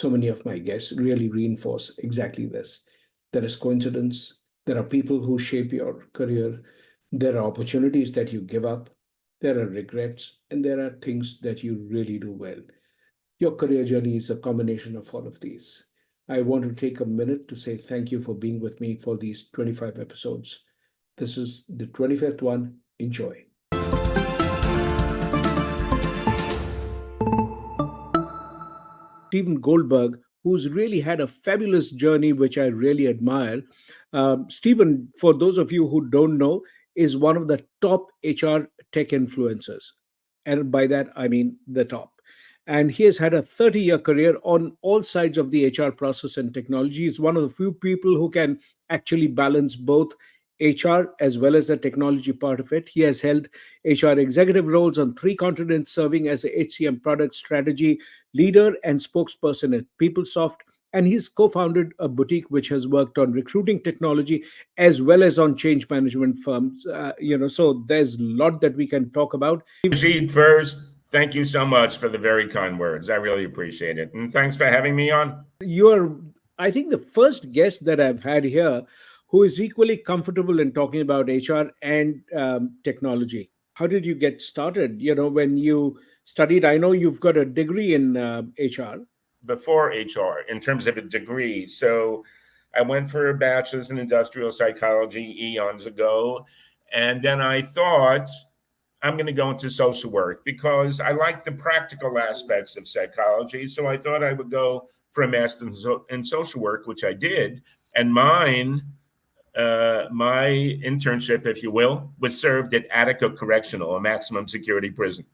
so many of my guests really reinforce exactly this. There is coincidence, there are people who shape your career, there are opportunities that you give up, there are regrets, and there are things that you really do well. Your career journey is a combination of all of these. I want to take a minute to say thank you for being with me for these 25 episodes. This is the 25th one. Enjoy. Stephen Goldberg, who's really had a fabulous journey, which I really admire. Stephen, for those of you who don't know, is one of the top HR tech influencers. And by that, I mean the top. And he has had a 30-year career on all sides of the HR process and technology. He's one of the few people who can actually balance both HR as well as the technology part of it. He has held HR executive roles on three continents, serving as a HCM product strategy leader and spokesperson at PeopleSoft. And he's co-founded a boutique which has worked on recruiting technology as well as on change management firms. So there's a lot that we can talk about. Abhijit, first, thank you so much for the very kind words. I really appreciate it. And thanks for having me on. You're, I think, the first guest that I've had here who is equally comfortable in talking about HR and technology. How did you get started? When you studied, I know you've got a degree in HR. Before HR, in terms of a degree. So I went for a bachelor's in industrial psychology eons ago. And then I thought, I'm going to go into social work because I like the practical aspects of psychology. So I thought I would go for a master's in social work, which I did. And my internship, if you will, was served at Attica Correctional, a maximum security prison.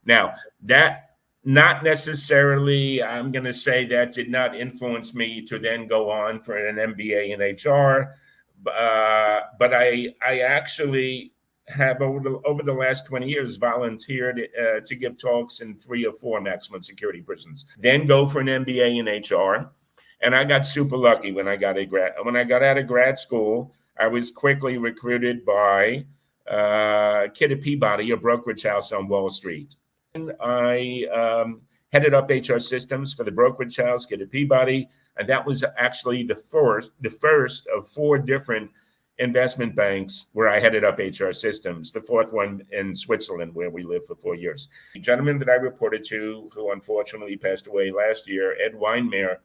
Now, that not necessarily, I'm going to say that did not influence me to then go on for an MBA in HR. But I actually have over the last 20 years volunteered to give talks in 3 or 4 maximum security prisons, then go for an MBA in HR. And I got super lucky when I got out of grad school. I was quickly recruited by Kidder Peabody, a brokerage house on Wall Street. And I headed up HR systems for the brokerage house, Kidder Peabody, and that was actually the first of 4 different investment banks where I headed up HR systems, the 4th one in Switzerland, where we lived for 4 years. The gentleman that I reported to, who unfortunately passed away last year, Ed Weinmeier.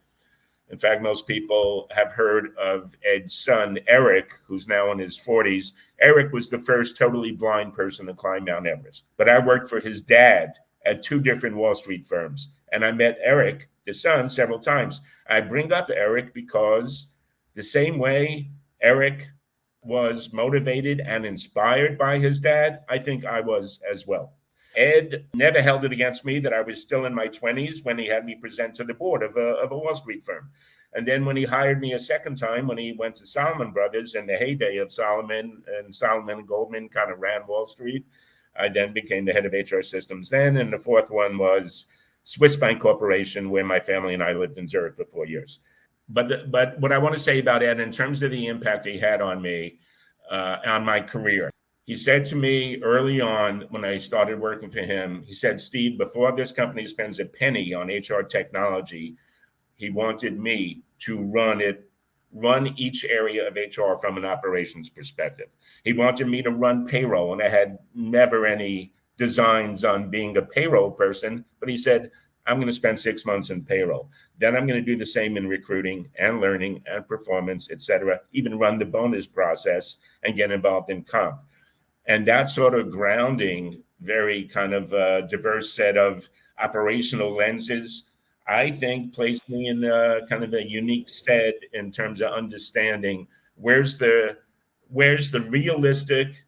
In fact, most people have heard of Ed's son, Eric, who's now in his 40s. Eric was the first totally blind person to climb Mount Everest. But I worked for his dad at 2 different Wall Street firms. And I met Eric, the son, several times. I bring up Eric because the same way Eric was motivated and inspired by his dad, I think I was as well. Ed never held it against me that I was still in my 20s when he had me present to the board of a Wall Street firm. And then when he hired me a second time, when he went to Salomon Brothers in the heyday of Salomon and Goldman kind of ran Wall Street, I then became the head of HR systems then. And the 4th one was Swiss Bank Corporation, where my family and I lived in Zurich for 4 years. But what I want to say about Ed in terms of the impact he had on me, on my career, he said to me early on when I started working for him, he said, Steve, before this company spends a penny on HR technology, he wanted me to run each area of HR from an operations perspective. He wanted me to run payroll, and I had never any designs on being a payroll person, but he said, I'm going to spend 6 months in payroll. Then I'm going to do the same in recruiting and learning and performance, et cetera, even run the bonus process and get involved in comp. And that sort of grounding, very kind of diverse set of operational lenses, I think placed me in kind of a unique stead in terms of understanding where's the realistic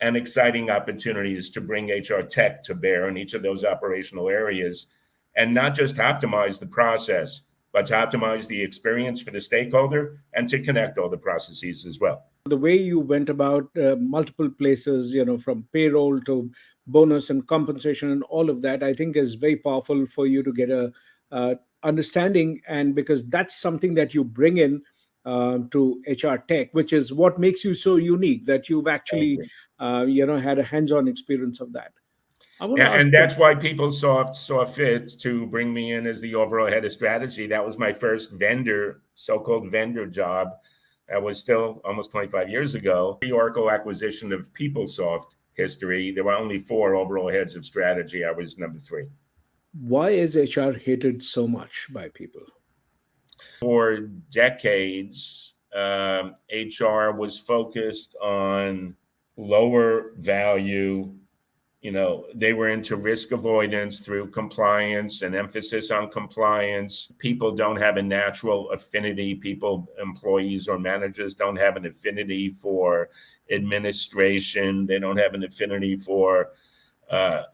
and exciting opportunities to bring HR tech to bear in each of those operational areas, and not just optimize the process, but to optimize the experience for the stakeholder and to connect all the processes as well. The way you went about multiple places, from payroll to bonus and compensation and all of that, I think is very powerful for you to get a understanding, and because that's something that you bring in to HR tech, which is what makes you so unique, that you've actually, had a hands-on experience of that. I want to ask And you. that's why people saw fit to bring me in as the overall head of strategy. That was my first vendor, so-called vendor job. That was still almost 25 years ago. The Oracle acquisition of PeopleSoft history. There were only four overall heads of strategy. I was number three. Why is HR hated so much by people? For decades, HR was focused on lower value. They were into risk avoidance through compliance and emphasis on compliance. People don't have a natural affinity. Employees or managers don't have an affinity for administration. They don't have an affinity for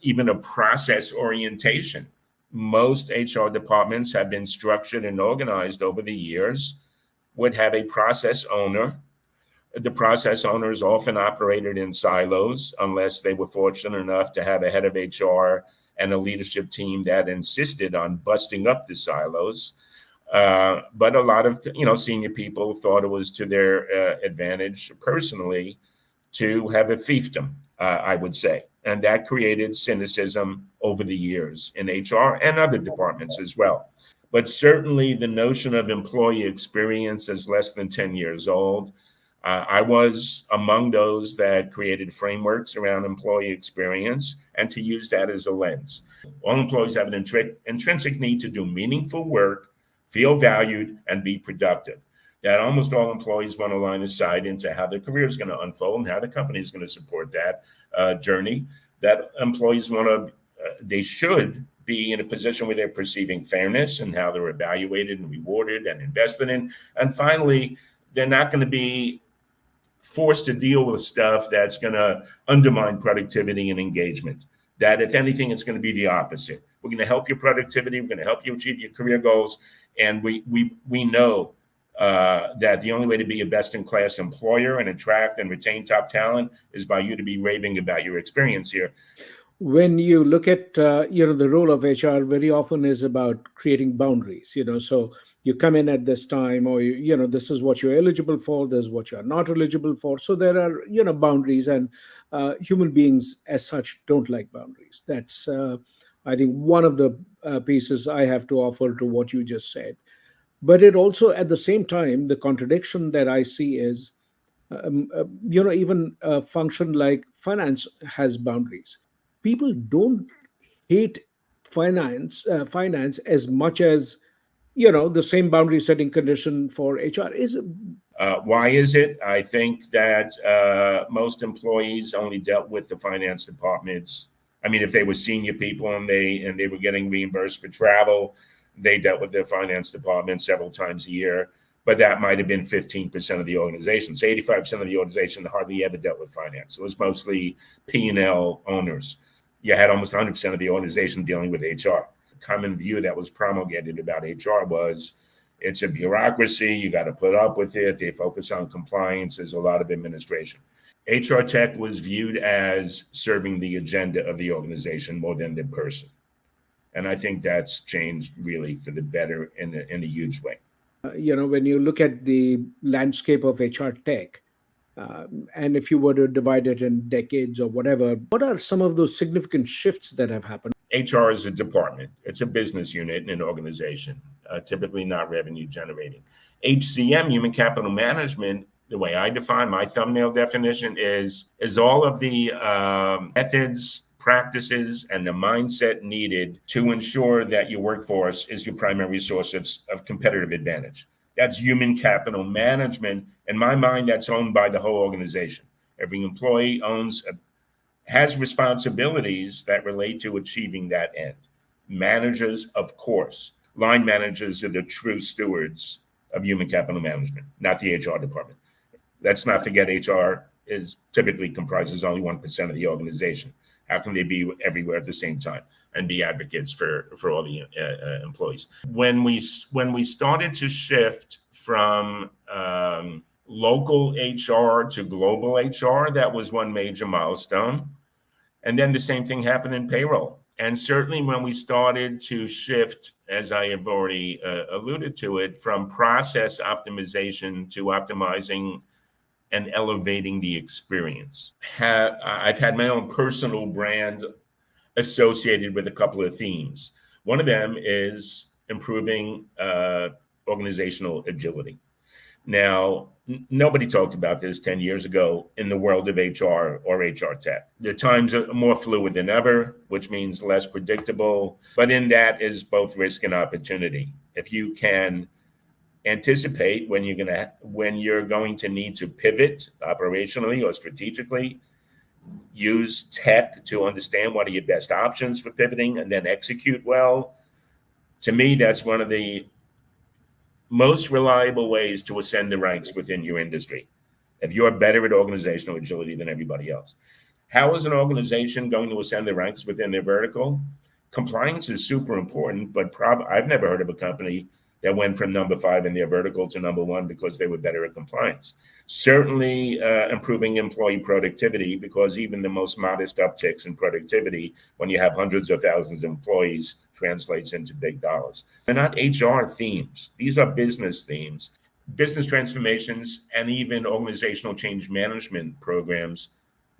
even a process orientation. Most HR departments have been structured and organized over the years, would have a process owner. The process owners often operated in silos unless they were fortunate enough to have a head of HR and a leadership team that insisted on busting up the silos. But a lot of senior people thought it was to their advantage personally to have a fiefdom, I would say. And that created cynicism over the years in HR and other departments as well. But certainly the notion of employee experience is less than 10 years old. I was among those that created frameworks around employee experience and to use that as a lens. All employees have an intrinsic need to do meaningful work, feel valued, and be productive. That almost all employees want to line aside into how their career is going to unfold and how the company is going to support that journey. That employees they should be in a position where they're perceiving fairness and how they're evaluated and rewarded and invested in. And finally, they're not going to be forced to deal with stuff that's going to undermine productivity and engagement. That if anything, it's going to be the opposite. We're going to help your productivity. We're going to help you achieve your career goals. And we know that the only way to be a best-in-class employer and attract and retain top talent is by you to be raving about your experience here. When you look at the role of HR, very often is about creating boundaries. So you come in at this time, or this is what you're eligible for, this is what you're not eligible for. So there are boundaries, and human beings as such don't like boundaries. That's I think one of the pieces I have to offer to what you just said. But it also, at the same time, the contradiction that I see is even a function like finance has boundaries. People don't hate finance as much as the same boundary setting condition for HR is. Why is it? I think that most employees only dealt with the finance departments. I mean, if they were senior people and they were getting reimbursed for travel, they dealt with their finance department several times a year. But that might have been 15% of the organization. So 85% of the organization hardly ever dealt with finance. It was mostly P&L owners. You had almost 100% of the organization dealing with HR. The common view that was promulgated about HR was it's a bureaucracy. You got to put up with it. They focus on compliance. There's a lot of administration. HR tech was viewed as serving the agenda of the organization more than the person. And I think that's changed really for the better in a huge way. When you look at the landscape of HR tech, and if you were to divide it in decades or whatever, what are some of those significant shifts that have happened? HR is a department. It's a business unit in an organization, typically not revenue generating. HCM, human capital management, the way I define my thumbnail definition is all of the methods, practices, and the mindset needed to ensure that your workforce is your primary source of competitive advantage. That's human capital management. In my mind, that's owned by the whole organization. Every employee has responsibilities that relate to achieving that end. Managers, of course, line managers are the true stewards of human capital management, not the HR department. Let's not forget HR is typically comprises only 1% of the organization. How can they be everywhere at the same time and be advocates for all the employees? When we started to shift from local HR to global HR, that was one major milestone. And then the same thing happened in payroll. And certainly when we started to shift, as I have already alluded to it, from process optimization to optimizing and elevating the experience. I've had my own personal brand associated with a couple of themes. One of them is improving organizational agility. Now, nobody talked about this 10 years ago in the world of HR or HR tech. The times are more fluid than ever, which means less predictable. But in that is both risk and opportunity. If you can anticipate when you're going to need to pivot operationally or strategically, use tech to understand what are your best options for pivoting and then execute well. To me, that's one of the most reliable ways to ascend the ranks within your industry, if you're better at organizational agility than everybody else. How is an organization going to ascend the ranks within their vertical? Compliance is super important, but I've never heard of a company that went from number 5 in their vertical to number 1 because they were better at compliance. Certainly improving employee productivity, because even the most modest upticks in productivity when you have hundreds of thousands of employees translates into big dollars. They're not HR themes. These are business themes. Business transformations and even organizational change management programs,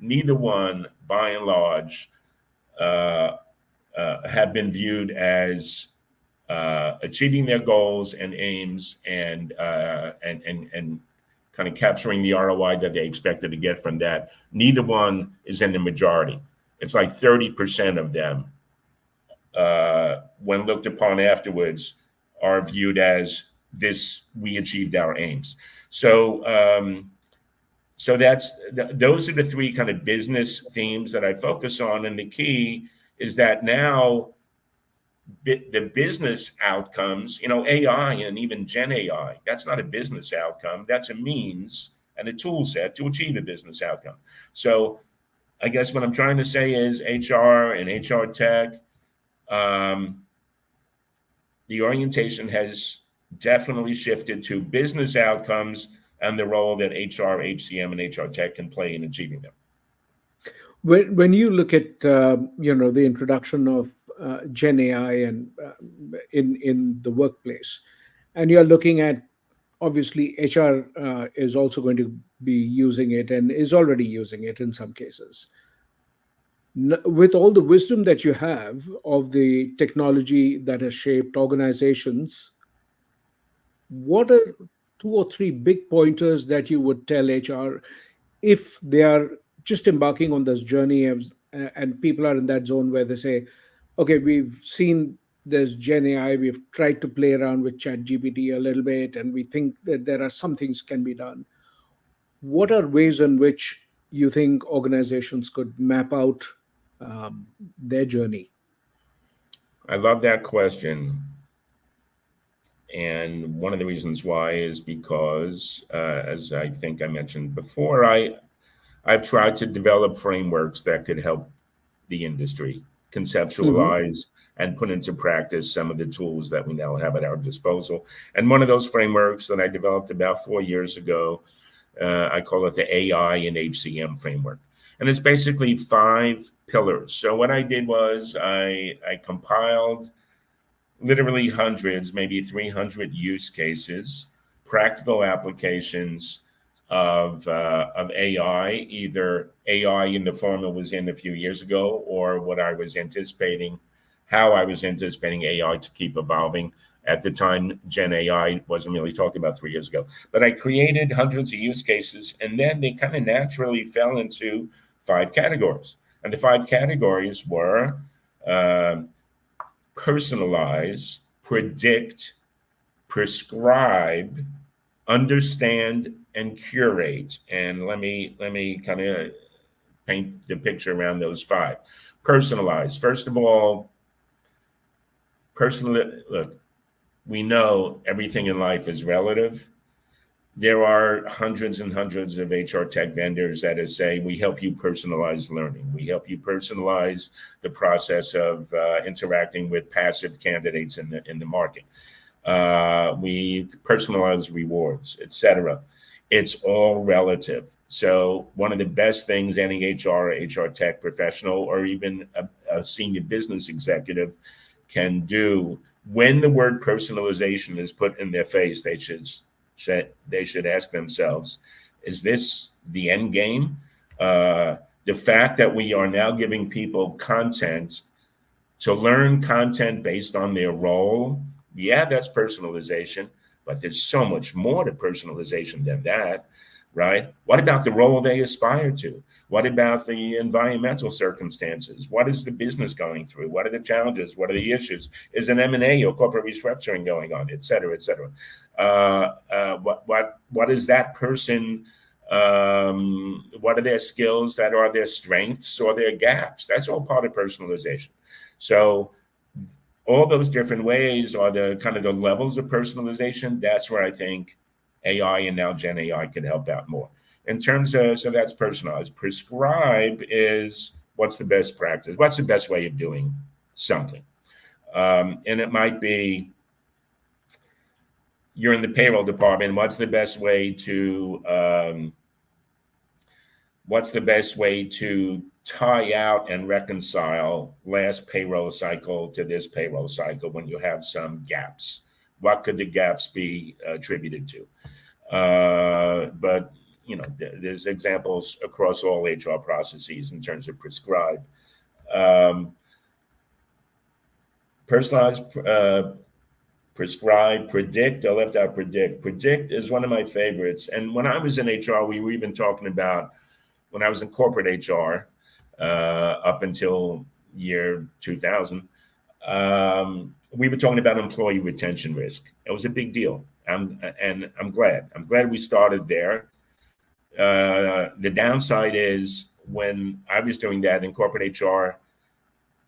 neither one, by and large, have been viewed as achieving their goals and aims and kind of capturing the ROI that they expected to get from that. Neither one is in the majority. It's like 30% of them, when looked upon afterwards, are viewed as this, we achieved our aims. So those are the 3 kind of business themes that I focus on. And the key is that now the business outcomes, AI and even Gen AI, that's not a business outcome. That's a means and a tool set to achieve a business outcome. So I guess what I'm trying to say is HR and HR tech, the orientation has definitely shifted to business outcomes and the role that HR, HCM, and HR tech can play in achieving them. When you look at the introduction of Gen AI and in the workplace, and you're looking at, obviously HR is also going to be using it and is already using it in some cases. With all the wisdom that you have of the technology that has shaped organizations, what are 2 or 3 big pointers that you would tell HR if they are just embarking on this journey and people are in that zone where they say, okay, we've seen there's Gen AI, we've tried to play around with Chat GPT a little bit, and we think that there are some things can be done. What are ways in which you think organizations could map out their journey? I love that question. And one of the reasons why is because, as I think I mentioned before, I've tried to develop frameworks that could help the industry conceptualize and put into practice some of the tools that we now have at our disposal. And one of those frameworks that I developed about 4 years ago, I call it the AI and HCM framework. And it's basically 5 pillars. So what I did was I compiled literally hundreds, maybe 300 use cases, practical applications of AI, either AI in the form it was in a few years ago, or what I was anticipating, how I was anticipating AI to keep evolving. At the time, Gen AI wasn't really talked about 3 years ago. But I created hundreds of use cases, and then they kind of naturally fell into 5 categories. And the 5 categories were personalize, predict, prescribe, understand, and curate. And let me kind of paint the picture around those 5. Personalize. First of all, look, we know everything in life is relative. There are hundreds and hundreds of HR tech vendors that say, we help you personalize learning. We help you personalize the process of interacting with passive candidates in the market. We personalize rewards, etc. It's all relative. So one of the best things any HR tech professional, or even a senior business executive can do, when the word personalization is put in their face, they should ask themselves, is this the end game? The fact that we are now giving people content to learn content based on their role, yeah, that's personalization, but there's so much more to personalization than that, right? What about the role they aspire to? What about the environmental circumstances? What is the business going through? What are the challenges? What are the issues? Is an M&A or corporate restructuring going on, et cetera, et cetera? What is that person? What are their skills that are their strengths or their gaps? That's all part of personalization. So all those different ways are the kind of the levels of personalization. That's where I think AI and now Gen AI could help out more. In terms of, so that's personalized. Prescribe is what's the best practice? What's the best way of doing something? And it might be you're in the payroll department. What's the best way to tie out and reconcile last payroll cycle to this payroll cycle when you have some gaps? What could the gaps be attributed to? But you know, there's examples across all HR processes in terms of prescribe. Personalized, prescribe, predict. I left out predict. Predict is one of my favorites. And when I was in HR, we were even talking about when I was in corporate HR up until year 2000. We were talking about employee retention risk. It was a big deal. I'm glad. I'm glad we started there. The downside is when I was doing that in corporate HR,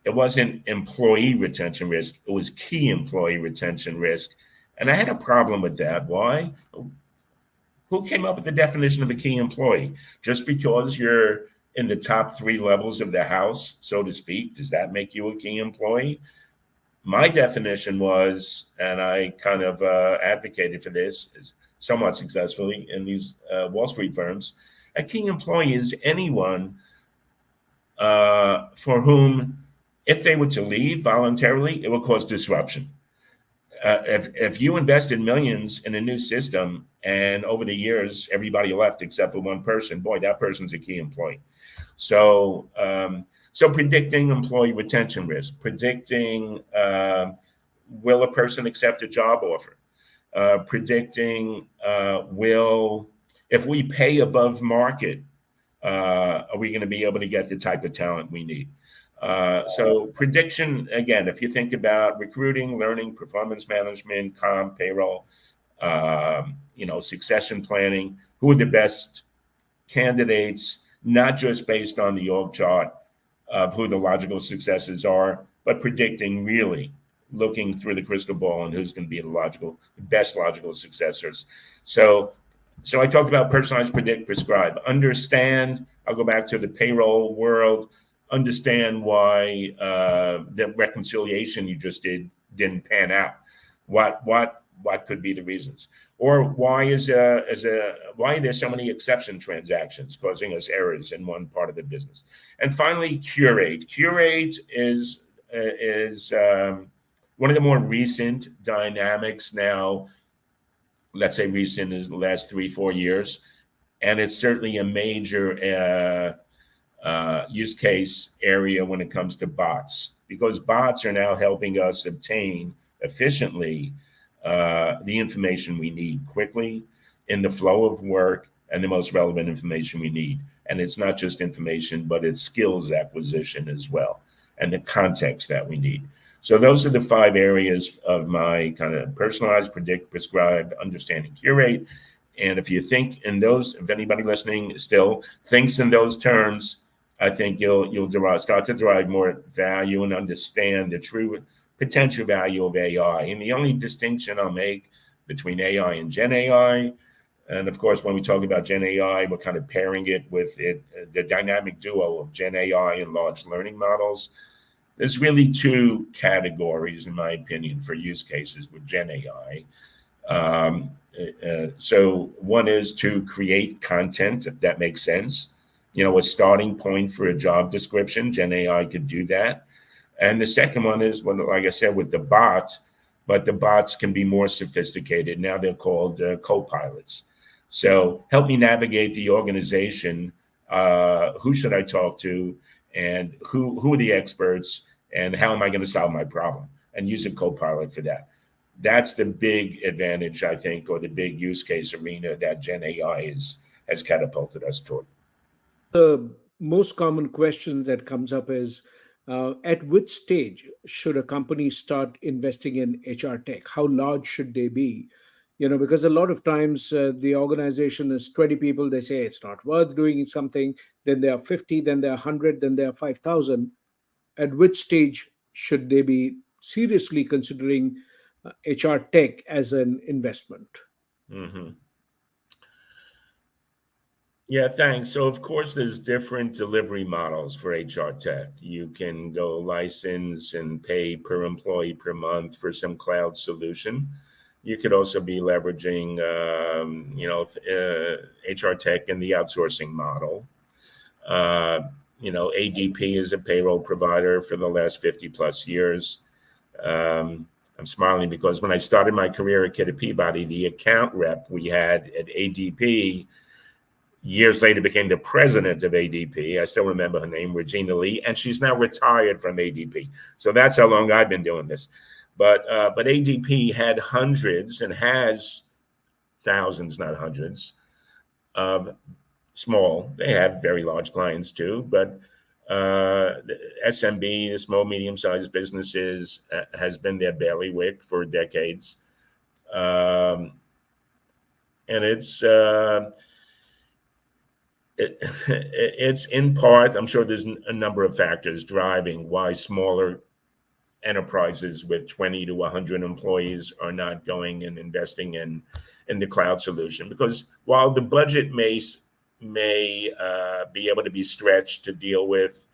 it wasn't employee retention risk. It was key employee retention risk. And I had a problem with that. Why? Who came up with the definition of a key employee? Just because you're in the top 3 levels of the house, so to speak, does that make you a key employee? My definition was, and I kind of advocated for this somewhat successfully in these Wall Street firms, a key employee is anyone for whom, if they were to leave voluntarily, it would cause disruption. If you invested millions in a new system and over the years everybody left except for one person, boy, that person's a key employee. So predicting employee retention risk, predicting will a person accept a job offer, predicting if we pay above market, are we going to be able to get the type of talent we need? So prediction, again, if you think about recruiting, learning, performance management, comp, payroll, succession planning, who are the best candidates, not just based on the org chart of who the logical successors are, but predicting, really looking through the crystal ball and who's going to be the best logical successors. So I talked about personalize, predict, prescribe. Understand, I'll go back to the payroll world, understand why the reconciliation you just didn't pan out. What could be the reasons? Or why are there so many exception transactions causing us errors in one part of the business? And finally, curate. Curate is one of the more recent dynamics now. Let's say recent is the last 3-4 years, and it's certainly a major use case area when it comes to bots, because bots are now helping us obtain efficiently the information we need quickly in the flow of work and the most relevant information we need. And it's not just information, but it's skills acquisition as well, and the context that we need. So those are the 5 areas of my kind of personalize, predict, prescribe, understanding, curate. And if you think in those, if anybody listening still thinks in those terms, I think you'll start to derive more value and understand the true potential value of AI. And the only distinction I'll make between AI and Gen AI, and of course, when we talk about Gen AI, we're kind of pairing it with the dynamic duo of Gen AI and large learning models. There's really 2 categories, in my opinion, for use cases with Gen AI. So one is to create content that makes sense. A starting point for a job description. Gen AI could do that. And the second one is, like I said, with the bots, but the bots can be more sophisticated. Now they're called co-pilots. So help me navigate the organization Who should I talk to, and who are the experts, and how am I going to solve my problem, and use a Copilot for that. That's the big advantage, I think, or the big use case arena that Gen AI has catapulted us toward. The most common questions that comes up is at which stage should a company start investing in HR tech? How large should they be? Because a lot of times the organization is 20 people, they say it's not worth doing something. Then there are 50, then there are 100, then there are 5,000. At which stage should they be seriously considering HR tech as an investment? Hmm. Yeah, thanks. So, of course, there's different delivery models for HR tech. You can go license and pay per employee per month for some cloud solution. You could also be leveraging, HR tech in the outsourcing model. Uh, ADP is a payroll provider for the last 50 plus years. I'm smiling because when I started my career at Kidder Peabody, the account rep we had at ADP years later became the president of ADP. I still remember her name, Regina Lee, and she's now retired from ADP. So that's how long I've been doing this. But ADP had hundreds and has thousands, not hundreds, of small. They have very large clients too, but the SMB, the small medium sized businesses, has been their bailiwick for decades, um, and it's in part, I'm sure there's a number of factors driving why smaller enterprises with 20 to 100 employees are not going and investing in the cloud solution. Because while the budget may be able to be stretched to deal with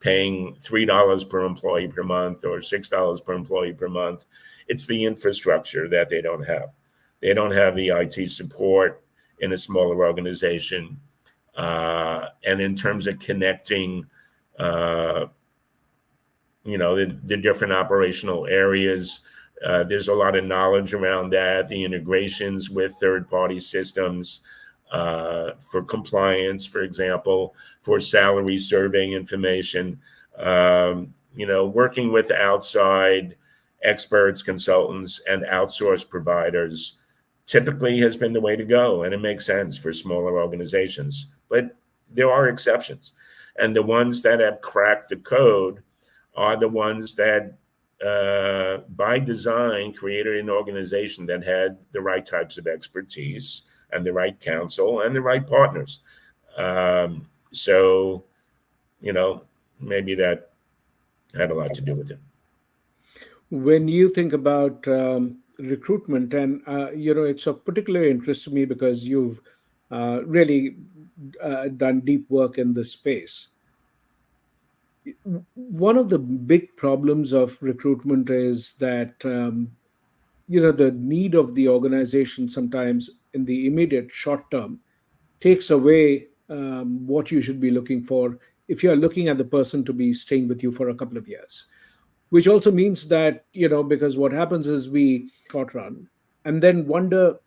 paying $3 per employee per month or $6 per employee per month, it's the infrastructure that they don't have. They don't have the IT support in a smaller organization. And in terms of connecting, the different operational areas, there's a lot of knowledge around that, the integrations with third-party systems for compliance, for example, for salary survey information, working with outside experts, consultants, and outsourced providers typically has been the way to go, and it makes sense for smaller organizations. But there are exceptions, and the ones that have cracked the code are the ones that, by design, created an organization that had the right types of expertise and the right counsel and the right partners. So, maybe that had a lot to do with it. When you think about recruitment, and it's of particular interest to me because you've really done deep work in this space. One of the big problems of recruitment is that the need of the organization sometimes in the immediate short term takes away what you should be looking for if you are looking at the person to be staying with you for a couple of years, which also means that because what happens is we short run and then wonder,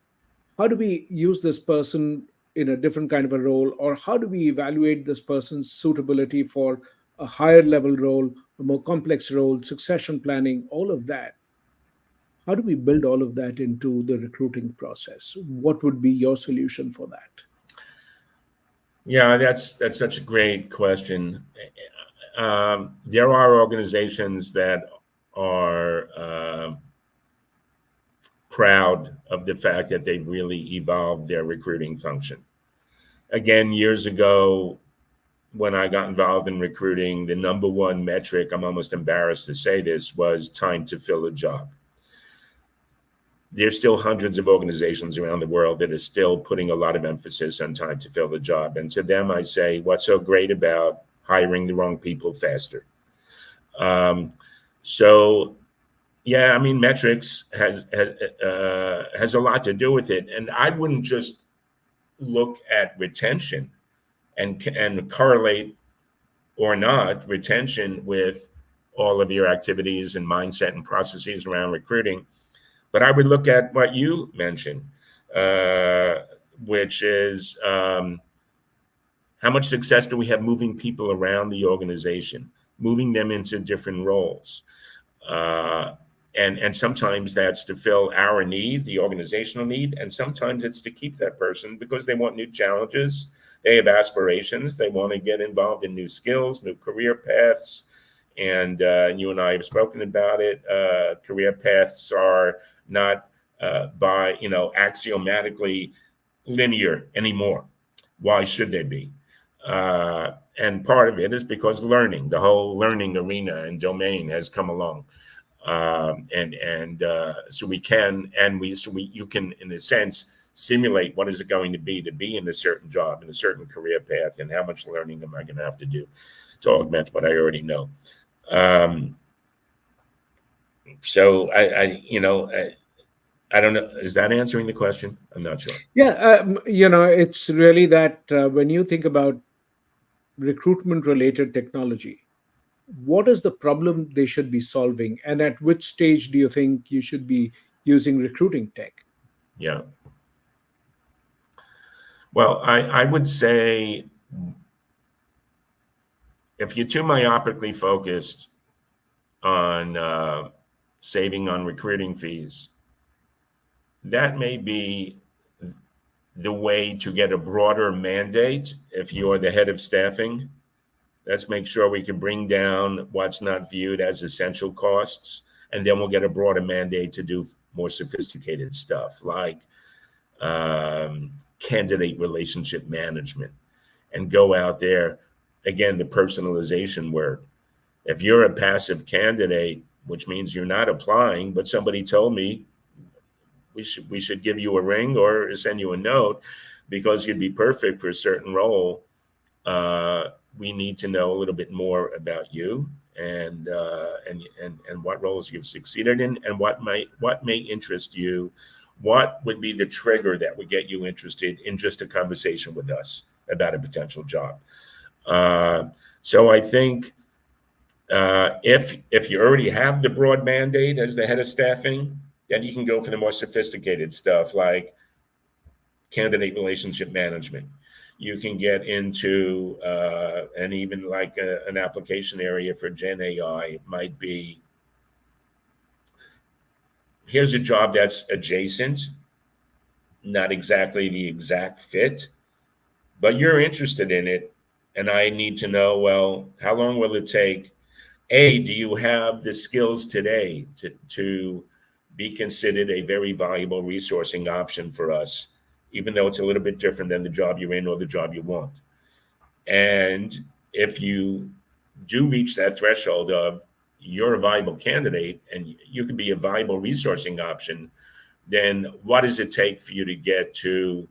how do we use this person in a different kind of a role, or how do we evaluate this person's suitability for a higher level role, a more complex role, succession planning, all of that? How do we build all of that into the recruiting process? What would be your solution for that? Yeah, that's such a great question. There are organizations that are proud of the fact that they've really evolved their recruiting function. Again, years ago, when I got involved in recruiting, the number one metric, I'm almost embarrassed to say this, was time to fill a job. There's still hundreds of organizations around the world that are still putting a lot of emphasis on time to fill the job. And to them, I say, what's so great about hiring the wrong people faster? So, yeah, I mean, metrics has a lot to do with it. And I wouldn't just look at retention and correlate or not retention with all of your activities and mindset and processes around recruiting. But I would look at what you mentioned, which is How much success do we have moving people around the organization, moving them into different roles? Uh, and sometimes that's to fill our need, the organizational need, and sometimes it's to keep that person because they want new challenges. They have aspirations. They want to get involved in new skills, new career paths. And you and I have spoken about it. Career paths are not by axiomatically linear anymore. Why should they be? And part of it is because learning, the whole learning arena and domain has come along. So we can, you can, in a sense, simulate what is it going to be in a certain job, in a certain career path, and how much learning am I going to have to do to augment what I already know. So I don't know. Is that answering the question? I'm not sure. Yeah, it's really that when you think about recruitment related technology, what is the problem they should be solving? And at which stage do you think you should be using recruiting tech? Yeah. Well, I would say if you're too myopically focused on saving on recruiting fees, that may be the way to get a broader mandate. If you're the head of staffing, let's make sure we can bring down what's not viewed as essential costs, and then we'll get a broader mandate to do more sophisticated stuff like candidate relationship management, and go out there. Again, the personalization word. If you're a passive candidate, which means you're not applying, but somebody told me we should give you a ring or send you a note because you'd be perfect for a certain role. We need to know a little bit more about you and what roles you've succeeded in, and what may interest you. What would be the trigger that would get you interested in just a conversation with us about a potential job? So I think if you already have the broad mandate as the head of staffing, then you can go for the more sophisticated stuff like candidate relationship management. You can get into and even like an application area for Gen AI might be, here's a job that's adjacent, not exactly the exact fit, but you're interested in it. And I need to know, well, how long will it take? Do you have the skills today to be considered a very valuable resourcing option for us, even though it's a little bit different than the job you're in or the job you want? And if you do reach that threshold of you're a viable candidate and you can be a viable resourcing option, then what does it take for you to get to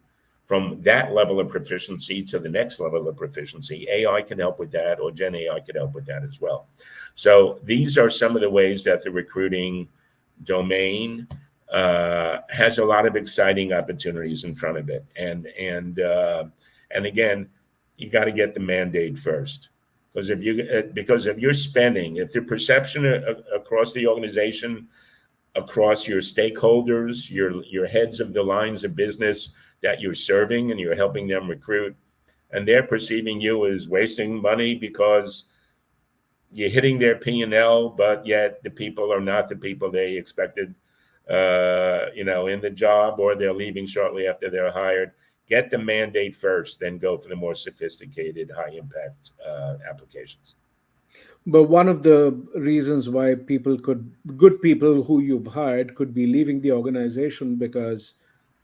from that level of proficiency to the next level of proficiency? AI can help with that, or Gen AI could help with that as well. So these are some of the ways that the recruiting domain has a lot of exciting opportunities in front of it. And again, you got to get the mandate first, because if you're spending, if the perception across the organization, across your stakeholders, your heads of the lines of business that you're serving and you're helping them recruit, and they're perceiving you as wasting money because you're hitting their P&L, but yet the people are not the people they expected, in the job, or they're leaving shortly after they're hired. Get the mandate first, then go for the more sophisticated, high impact applications. But one of the reasons why good people who you've hired could be leaving the organization because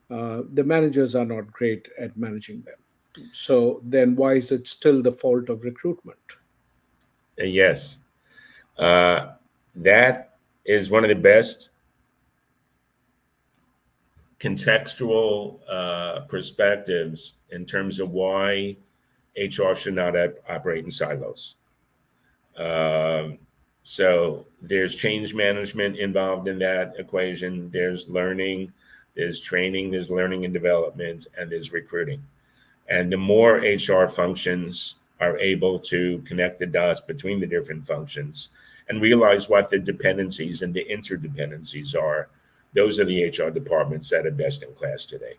the managers are not great at managing them. So then why is it still the fault of recruitment? Yes. That is one of the best contextual perspectives in terms of why HR should not operate in silos. So there's change management involved in that equation. There's learning, there's training, there's learning and development, and there's recruiting. And the more HR functions are able to connect the dots between the different functions and realize what the dependencies and the interdependencies are, those are the HR departments that are best in class today.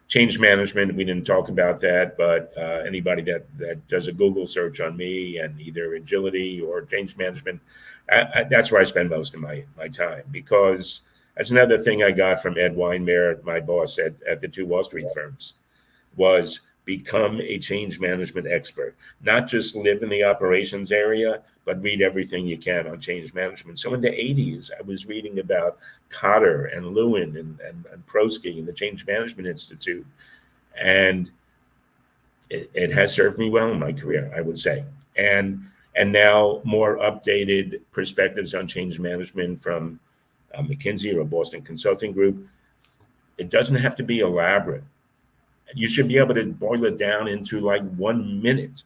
Change management, we didn't talk about that, but anybody that does a Google search on me and either agility or change management, that's where I spend most of my time, because that's another thing I got from Ed Weinmeier, my boss at the two Wall Street firms, was become a change management expert. Not just live in the operations area, but read everything you can on change management. So in the 80s, I was reading about Cotter and Lewin and Prosky and the Change Management Institute. And it has served me well in my career, I would say. And now more updated perspectives on change management from McKinsey or Boston Consulting Group. It doesn't have to be elaborate. You should be able to boil it down into like 1 minute.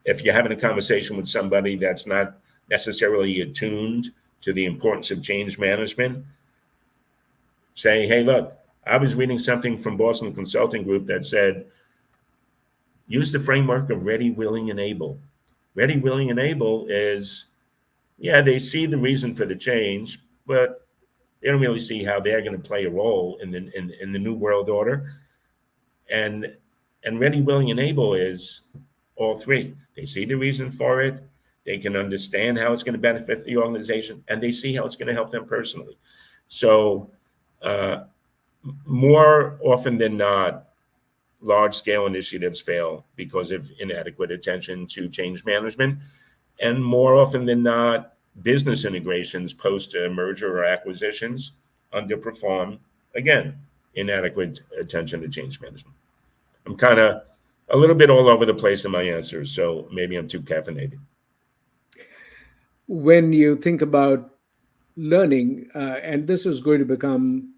If you're having a conversation with somebody that's not necessarily attuned to the importance of change management, say, hey, look, I was reading something from Boston Consulting Group that said, use the framework of ready, willing, and able. Ready, willing, and able is, yeah, they see the reason for the change, but they don't really see how they're going to play a role in the new world order. And ready, willing, and able is all three. They see the reason for it. They can understand how it's going to benefit the organization, and they see how it's going to help them personally. So more often than not, large-scale initiatives fail because of inadequate attention to change management. And more often than not, business integrations post merger or acquisitions underperform, again, inadequate attention to change management. I'm kind of a little bit all over the place in my answers, so maybe I'm too caffeinated. When you think about learning, and this is going to become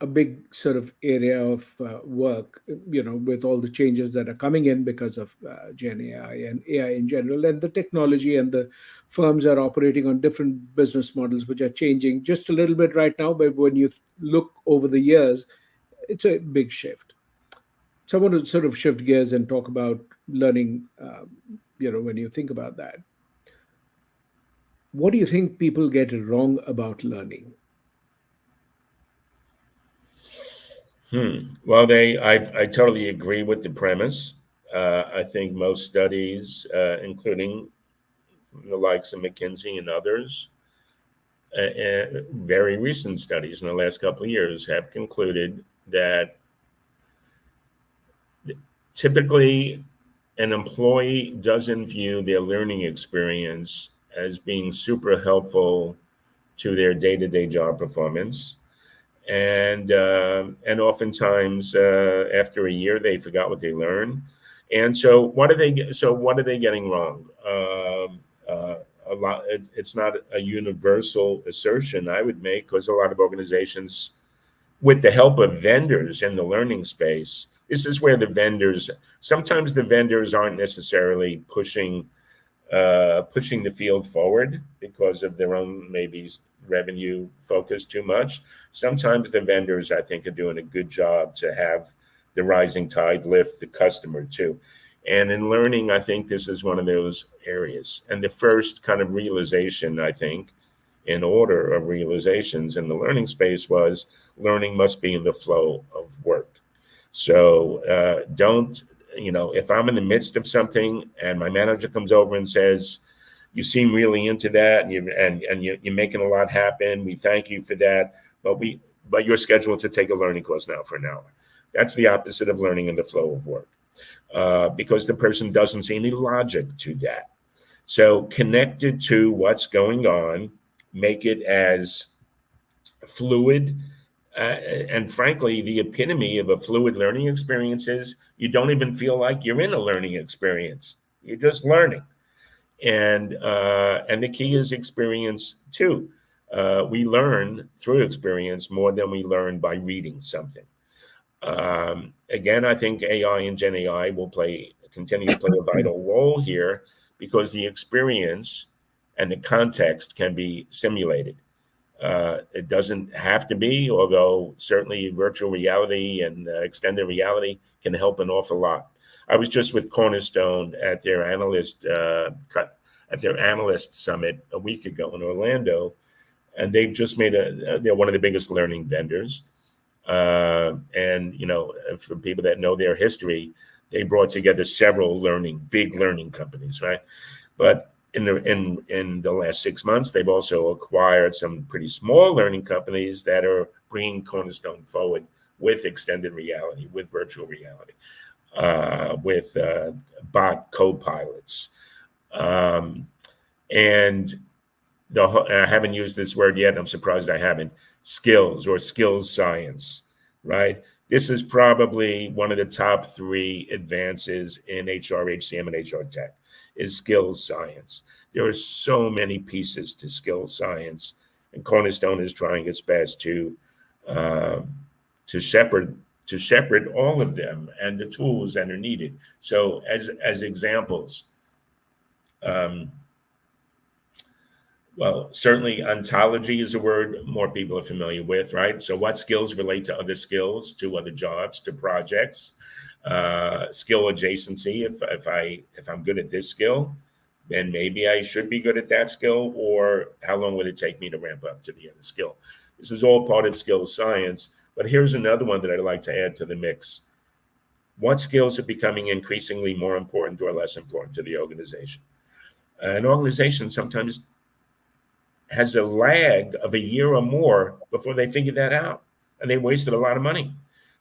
a big sort of area of work, with all the changes that are coming in because of Gen AI and AI in general, and the technology, and the firms are operating on different business models, which are changing just a little bit right now. But when you look over the years, it's a big shift. So I want to sort of shift gears and talk about learning. When you think about that, what do you think people get wrong about learning? Well, I totally agree with the premise. I think most studies, including the likes of McKinsey and others, very recent studies in the last couple of years, have concluded that typically an employee doesn't view their learning experience as being super helpful to their day-to-day job performance. And oftentimes after a year they forgot what they learned. And so what are they getting wrong? A lot. It's not a universal assertion I would make, because a lot of organizations, with the help of vendors in the learning space, this is where sometimes the vendors aren't necessarily pushing the field forward because of their own maybe revenue focus too much. Sometimes the vendors, I think, are doing a good job to have the rising tide lift the customer too. And in learning, I think this is one of those areas. And the first kind of realization, I think, in order of realizations in the learning space, was learning must be in the flow of work. So don't, if I'm in the midst of something and my manager comes over and says, you seem really into that, and you're making a lot happen, we thank you for that, but you're scheduled to take a learning course now for an hour. That's the opposite of learning in the flow of work, because the person doesn't see any logic to that. So connect it to what's going on, make it as fluid. And frankly, the epitome of a fluid learning experience is you don't even feel like you're in a learning experience. You're just learning. And the key is experience too. We learn through experience more than we learn by reading something. Again, I think AI and Gen AI will continue to play a vital role here, because the experience and the context can be simulated. It doesn't have to be, although certainly virtual reality and extended reality can help an awful lot. I was just with Cornerstone at their analyst summit a week ago in Orlando, and they've just they're one of the biggest learning vendors. And for people that know their history, they brought together several big learning companies, right? But in the last 6 months, they've also acquired some pretty small learning companies that are bringing Cornerstone forward with extended reality, with virtual reality, with bot co-pilots, um, and I haven't used this word yet. I'm surprised I haven't. Skills or skills science, right? This is probably one of the top three advances in HR, HCM, and HR tech is skills science. There are so many pieces to skills science, and Cornerstone is trying its best uh, to shepherd all of them and the tools that are needed. So, as examples. Um, Well, certainly ontology is a word more people are familiar with, right? So what skills relate to other skills, to other jobs, to projects? Skill adjacency. If I'm good at this skill, then maybe I should be good at that skill, or how long would it take me to ramp up to the other skill? This is all part of skill science. But here's another one that I'd like to add to the mix. What skills are becoming increasingly more important or less important to the organization? An organization sometimes has a lag of a year or more before they figure that out. And they wasted a lot of money.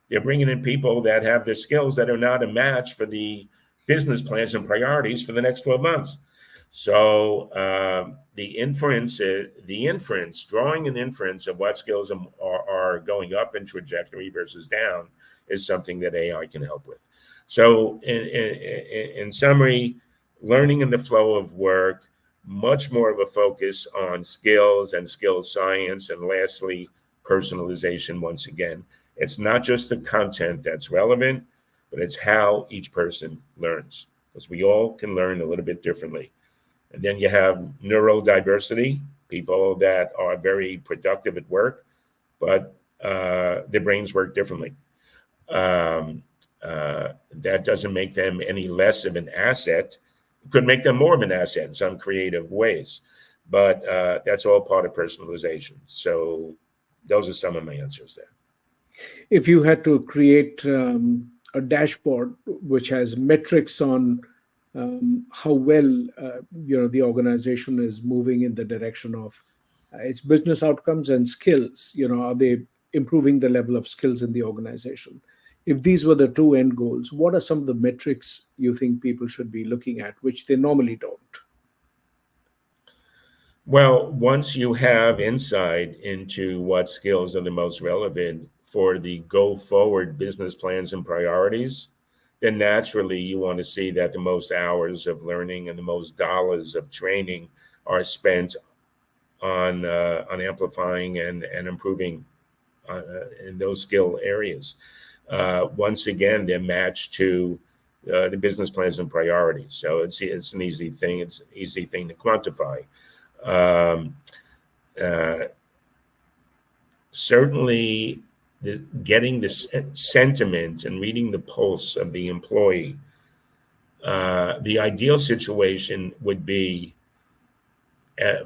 They're bringing in people that have the skills that are not a match for the business plans and priorities for the next 12 months. So drawing an inference of what skills are going up in trajectory versus down is something that AI can help with. So in summary, learning in the flow of work, much more of a focus on skills and skills science. And lastly, personalization. Once again, it's not just the content that's relevant, but it's how each person learns, because we all can learn a little bit differently. And then you have neurodiversity, people that are very productive at work, but their brains work differently. Um, that doesn't make them any less of an asset. Could make them more of an asset in some creative ways, but that's all part of personalization. So those are some of my answers there. If you had to create a dashboard which has metrics on how well the organization is moving in the direction of its business outcomes and skills, are they improving the level of skills in the organization? If these were the two end goals, what are some of the metrics you think people should be looking at, which they normally don't? Well, once you have insight into what skills are the most relevant for the go forward business plans and priorities, then naturally you want to see that the most hours of learning and the most dollars of training are spent on amplifying and improving in those skill areas. Once again, they're matched to the business plans and priorities. So it's an easy thing. It's an easy thing to quantify. Um, uh, Certainly, getting the sentiment and reading the pulse of the employee. The ideal situation would be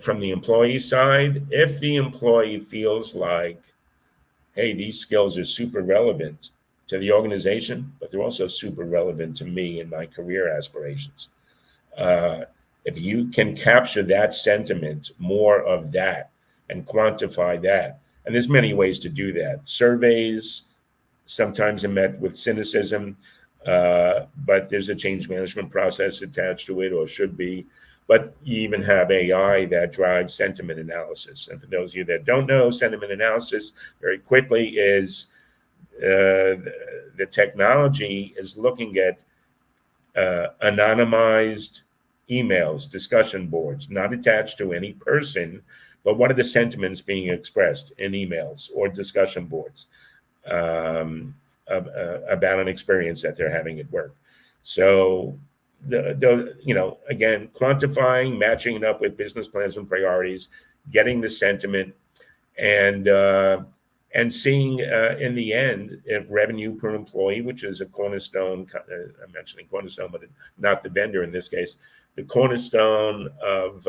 from the employee side, if the employee feels like, hey, these skills are super relevant to the organization, but they're also super relevant to me and my career aspirations. Uh, if you can capture that sentiment, more of that, and quantify that, and there's many ways to do that. Surveys sometimes are met with cynicism, but there's a change management process attached to it, or should be. But you even have AI that drives sentiment analysis. And for those of you that don't know, sentiment analysis very quickly is the technology is looking at anonymized emails, discussion boards, not attached to any person, but what are the sentiments being expressed in emails or discussion boards about an experience that they're having at work. So, again, quantifying, matching it up with business plans and priorities, getting the sentiment, and seeing in the end if revenue per employee, which is a cornerstone. I'm mentioning cornerstone, but not the vendor in this case. The cornerstone of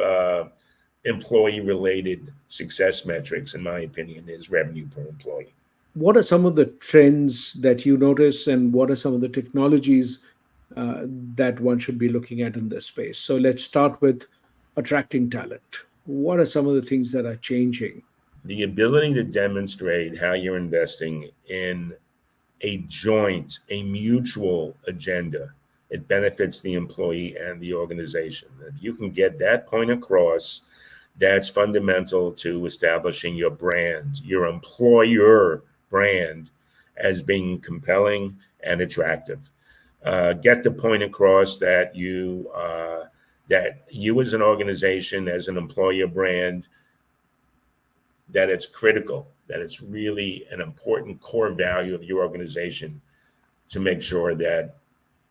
employee-related success metrics, in my opinion, is revenue per employee. What are some of the trends that you notice, and what are some of the technologies that one should be looking at in this space? So let's start with attracting talent. What are some of the things that are changing? The ability to demonstrate how you're investing in a joint, a mutual agenda. It benefits the employee and the organization. If you can get that point across, that's fundamental to establishing your brand, your employer brand, as being compelling and attractive. Get the point across that you as an organization, as an employer brand, that it's critical, that it's really an important core value of your organization to make sure that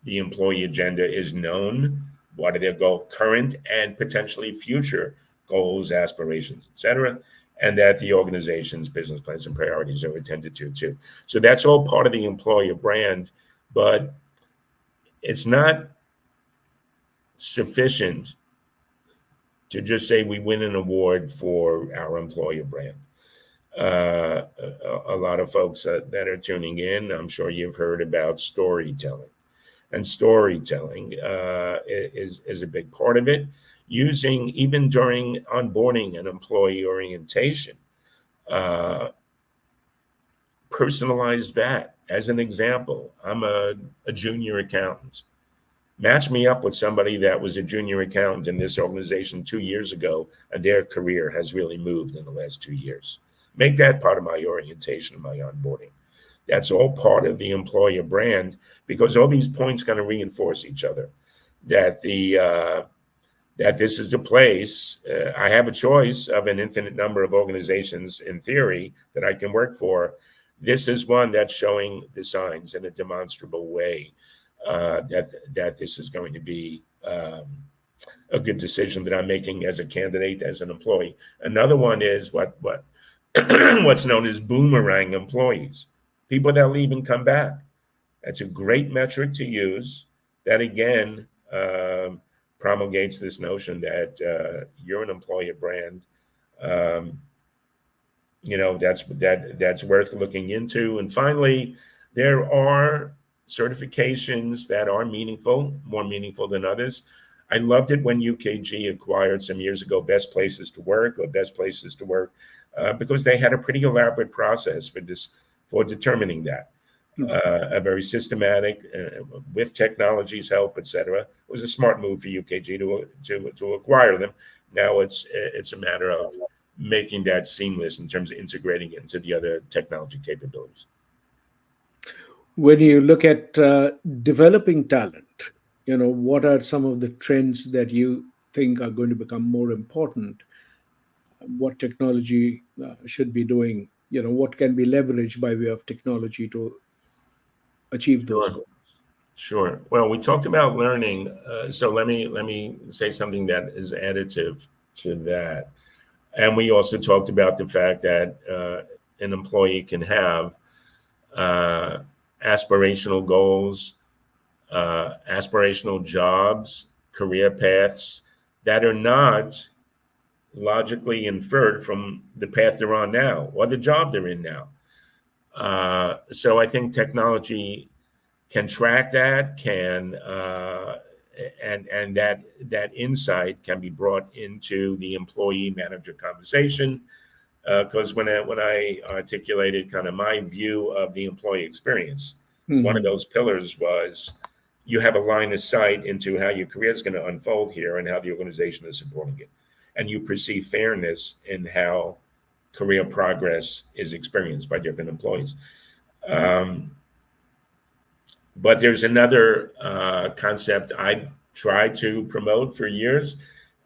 the employee agenda is known, what are their current and potentially future goals, aspirations, etc., and that the organization's business plans and priorities are attended to too. So that's all part of the employer brand, but it's not sufficient to just say we win an award for our employer brand. A lot of folks that are tuning in, I'm sure you've heard about storytelling, and storytelling is a big part of it. Using, even during onboarding and employee orientation, uh, personalize that. As an example, I'm a junior accountant. Match me up with somebody that was a junior accountant in this organization 2 years ago, and their career has really moved in the last 2 years. Make that part of my orientation and my onboarding. That's all part of the employer brand, because all these points kind of reinforce each other. That this is the place. I have a choice of an infinite number of organizations in theory that I can work for. This is one that's showing the signs in a demonstrable way that this is going to be a good decision that I'm making as a candidate, as an employee. Another one is what what's known as boomerang employees, people that leave and come back. That's a great metric to use. That again promulgates this notion that you're an employer brand. Um, that's worth looking into. And finally, there are certifications that are meaningful, more meaningful than others. I loved it when UKG acquired some years ago Best Places to Work, or Best Places to Work, because they had a pretty elaborate process for determining that. Mhm. A very systematic, with technology's help, etc. It was a smart move for UKG to acquire them. Now it's a matter of making that seamless in terms of integrating it into the other technology capabilities. When you look at developing talent, what are some of the trends that you think are going to become more important? What technology should be doing? What can be leveraged by way of technology to achieve those Sure. goals? Sure. Well, we talked about learning, so let me say something that is additive to that. And we also talked about the fact that an employee can have uh, aspirational goals, aspirational jobs, career paths that are not logically inferred from the path they're on now or the job they're in now. So I think technology can track that, can and that insight can be brought into the employee manager conversation. Because when I articulated kind of my view of the employee experience, one of Hmm. those pillars was you have a line of sight into how your career is going to unfold here and how the organization is supporting it, and you perceive fairness in how career progress is experienced by different employees. Um, but there's another concept I tried to promote for years.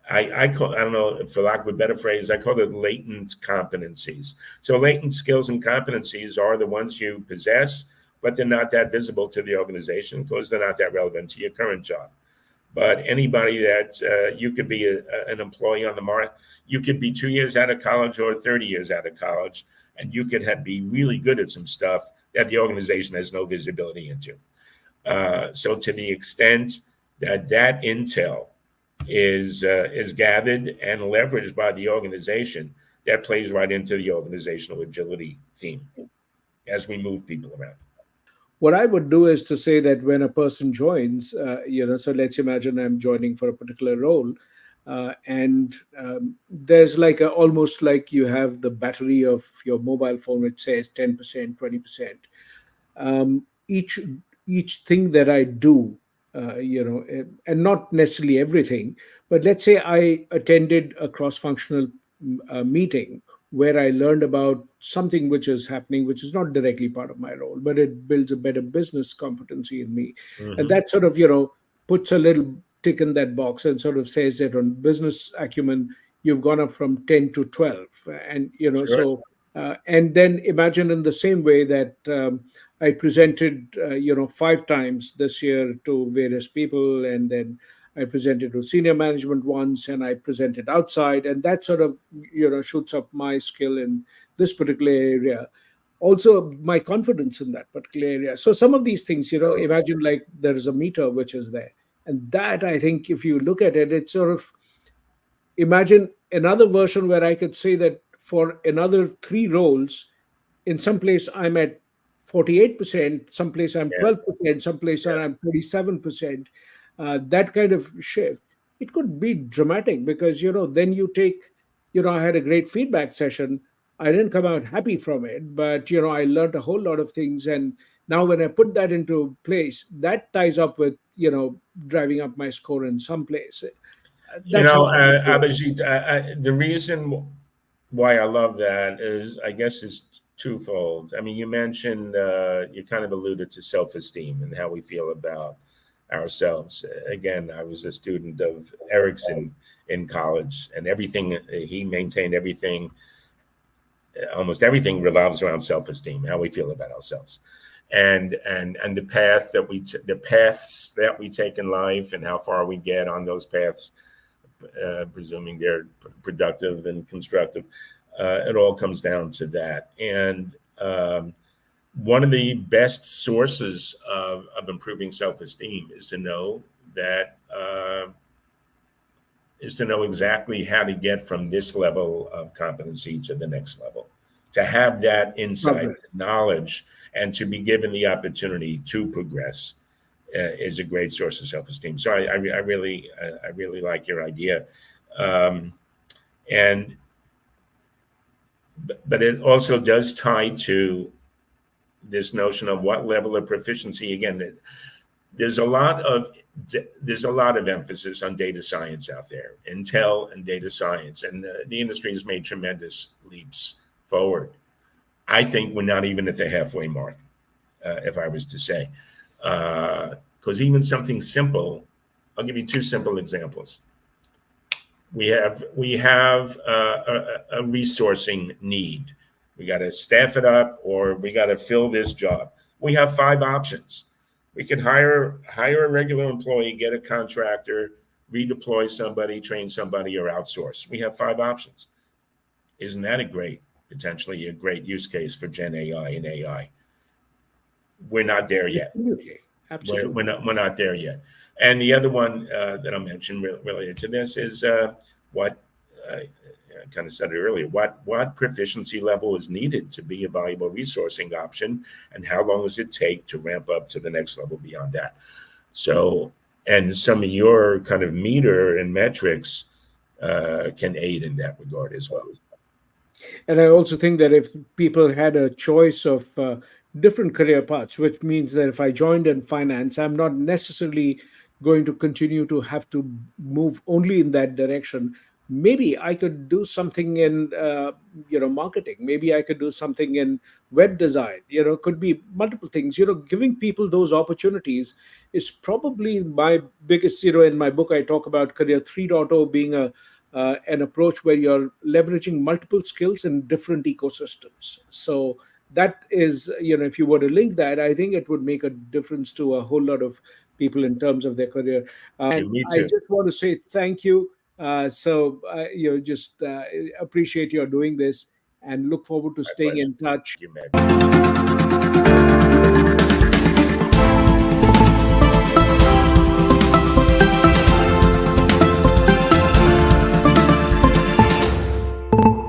I don't know, for lack of a better phrase, I call it latent competencies. So latent skills and competencies are the ones you possess, but they're not that visible to the organization because they're not that relevant to your current job. But anybody that you could be an employee on the market, you could be 2 years out of college or 30 years out of college, and you could be really good at some stuff that the organization has no visibility into. So to the extent that that intel is gathered and leveraged by the organization, that plays right into the organizational agility theme. as we move people around. What I would do is to say that when a person joins, so let's imagine I'm joining for a particular role, and there's like almost like you have the battery of your mobile phone, which says 10%, 20%. Each thing that I do, and not necessarily everything, but let's say I attended a cross-functional meeting where I learned about something which is happening, which is not directly part of my role, but it builds a better business competency in me, and Hmm. that sort of puts a little tick in that box and sort of says that on business acumen you've gone up from 10 to 12, and Sure. so and then imagine in the same way that I presented, 5 times this year to various people, and then I presented to senior management once, and I presented outside, and that sort of, shoots up my skill in this particular area. Also, my confidence in that particular area. So some of these things, imagine like there is a meter which is there, and that I think if you look at it, it's sort of imagine another version where I could say that for another 3 roles, in some place I'm at 48%, some place I'm Yeah. 12%, some place Yeah. I'm 37%. That kind of shift, it could be dramatic because, then you take, I had a great feedback session. I didn't come out happy from it, but, I learned a whole lot of things. And now when I put that into place, that ties up with, driving up my score in some place. That's how I would do it. Abhijit, the reason why I love that is, I guess, is twofold. I mean, you mentioned, you kind of alluded to self-esteem and how we feel about ourselves. Again, I was a student of Erickson in college, and everything he maintained, everything, almost everything revolves around self-esteem, how we feel about ourselves, and the the paths that we take in life, and how far we get on those paths, presuming they're productive and constructive. It all comes down to that. And one of the best sources of improving self-esteem is to know that is to know exactly how to get from this level of competency to the next level, to have that insight, Progress. knowledge, and to be given the opportunity to progress is a great source of self-esteem. So I really like your idea, um, and but it also does tie to this notion of what level of proficiency. Again, there's a lot of there's a lot of emphasis on data science out there, Intel and data science, and the industry has made tremendous leaps forward. I think we're not even at the halfway mark, if I was to say, because even something simple. I'll give you two simple examples. We have a resourcing need. We got to staff it up, or we got to fill this job. We have 5 options. We could hire a regular employee, get a contractor, redeploy somebody, train somebody, or outsource. We have 5 options. Isn't that potentially a great use case for Gen AI and AI? We're not there yet. Absolutely. Absolutely. We're not there yet. And the other one that I mentioned related to this is what I kind of said it earlier. What proficiency level is needed to be a valuable resourcing option, and how long does it take to ramp up to the next level beyond that? So, and some of your kind of meter and metrics can aid in that regard as well. And I also think that if people had a choice of different career paths, which means that if I joined in finance, I'm not necessarily going to continue to have to move only in that direction. Maybe I could do something in, marketing. Maybe I could do something in web design. Could be multiple things. Giving people those opportunities is probably my biggest. In my book, I talk about Career 3.0 being an approach where you're leveraging multiple skills in different ecosystems. So that is, if you were to link that, I think it would make a difference to a whole lot of people in terms of their career. And Me I too. just want to say thank you. Just appreciate your doing this and look forward to My staying pleasure. in touch. Thank you, Meg.